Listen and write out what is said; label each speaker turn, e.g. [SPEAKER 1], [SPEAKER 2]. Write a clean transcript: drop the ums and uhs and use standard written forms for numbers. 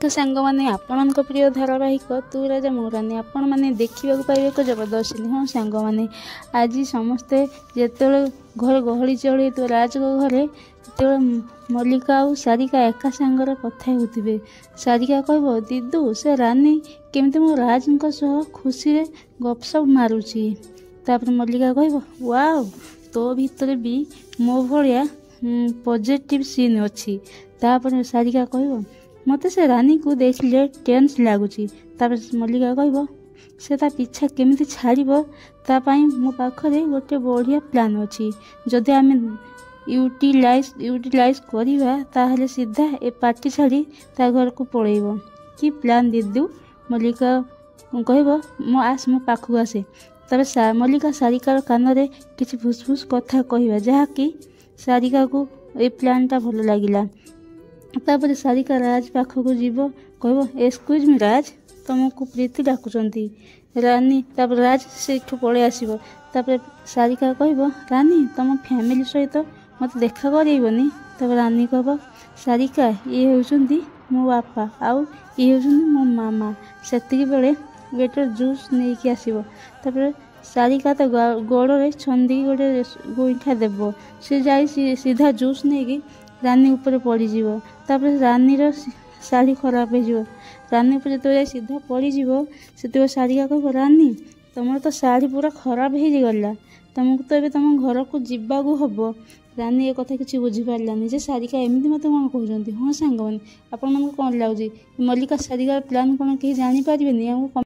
[SPEAKER 1] ସାଙ୍ଗମାନେ ଆପଣଙ୍କ ପ୍ରିୟ ଧାରାବାହିକ ତୁ ରାଜା ମୁଁ ରାଣୀ ଆପଣମାନେ ଦେଖିବାକୁ ପାଇବେ ଏକ ଜବରଦସ୍ତ। ହଁ ସାଙ୍ଗମାନେ, ଆଜି ସମସ୍ତେ ଯେତେବେଳେ ଘରେ ଗହଳି ଚଳି ହେଇଥିବ ରାଜଙ୍କ ଘରେ, ସେତେବେଳେ ମଲ୍ଲିକା ଆଉ ସାରିକା ଏକା ସାଙ୍ଗରେ କଥା ହେଉଥିବେ। ସାରିକା କହିବ, ଦିଦୁ ସେ ରାନୀ କେମିତି ମୋ ରାଜଙ୍କ ସହ ଖୁସିରେ ଗପସପ ମାରୁଛି। ତାପରେ ମଲ୍ଲିକା କହିବ, ୱାଓ, ତୋ ଭିତରେ ବି ମୋ ଭଳିଆ ପଜିଟିଭ ସିନ୍ ଅଛି। ତାପରେ ସାରିକା କହିବ, ମୋତେ ସେ ରାନୀକୁ ଦେଖିଲେ ଟେନ୍ସ ଲାଗୁଛି। ତାପରେ ମଲ୍ଲିକା କହିବ, ସେ ତା ପିଛା କେମିତି ଛାଡ଼ିବ ତା ପାଇଁ ମୋ ପାଖରେ ଗୋଟେ ବଢ଼ିଆ ପ୍ଲାନ୍ ଅଛି। ଯଦି ଆମେ ୟୁଟିଲାଇଜ୍ କରିବା ତାହେଲେ ସିଧା ଏ ପାର୍ଟି ଛାଡ଼ି ତା ଘରକୁ ପଳେଇବ। କି ପ୍ଲାନ୍ ଦିଦୁ? ମଲ୍ଲିକା କହିବ, ମୋ ପାଖକୁ ଆସେ। ତାପରେ ମଲ୍ଲିକା ସାରିକାର କାନରେ କିଛି ଫୁସଫୁସ୍ କଥା କହିବା, ଯାହାକି ସାରିକାକୁ ଏ ପ୍ଲାନ୍ଟା ଭଲ ଲାଗିଲା। ତାପରେ ସାରିକା ରାଜ ପାଖକୁ ଯିବ, କହିବ, ଏକ୍ସକ୍ୟୁଜ୍ ମି ରାଜ, ତମକୁ ପ୍ରୀତି ଡାକୁଛନ୍ତି। ରାନୀ ତାପରେ ରାଜ ସେଇଠୁ ପଳେଇ ଆସିବ। ତାପରେ ସାରିକା କହିବ, ରାନୀ ତମ ଫ୍ୟାମିଲି ସହିତ ମୋତେ ଦେଖା କରେଇବନି? ତାପରେ ରାନୀ କହିବ, ସାରିକା ଇଏ ହେଉଛନ୍ତି ମୋ ବାପା ଆଉ ଇଏ ହେଉଛନ୍ତି ମୋ ମାମା। ସେତିକି ବେଳେ ୱେଟର ଜୁସ୍ ନେଇକି ଆସିବ। ତାପରେ ସାରିକା ତା ଗୋଡ଼ରେ ଛନ୍ଦିକି ଗୋଟେ ଗୋଇଠା ଦେବ। ସେ ଯାଇ ସିଧା ଜୁସ୍ ନେଇକି ରାନୀ ଉପରେ ପଡ଼ିଯିବ। ତାପରେ ରାନୀର ଶାଢ଼ୀ ଖରାପ ହେଇଯିବ। ରାନୀ ଉପରେ ଯେତେବେଳେ ସିଧା ପଡ଼ିଯିବ, ସେତେବେଳେ ସାରିକା କହିବ, ରାନୀ ତମର ତ ଶାଢ଼ୀ ପୁରା ଖରାପ ହେଇଗଲା, ତମକୁ ତ ଏବେ ତମ ଘରକୁ ଯିବାକୁ ହବ। ରାନୀ ଏ କଥା କିଛି ବୁଝିପାରିଲାନି ଯେ ସାରିକା ଏମିତି ମୋତେ କ'ଣ କହୁଛନ୍ତି। ହଁ ସାଙ୍ଗମାନେ, ଆପଣମାନଙ୍କୁ କ'ଣ ଲାଗୁଛି ମଲ୍ଲିକା ସାରିକାର ପ୍ଲାନ୍ କ'ଣ କେହି ଜାଣିପାରିବେନି? ଆମକୁ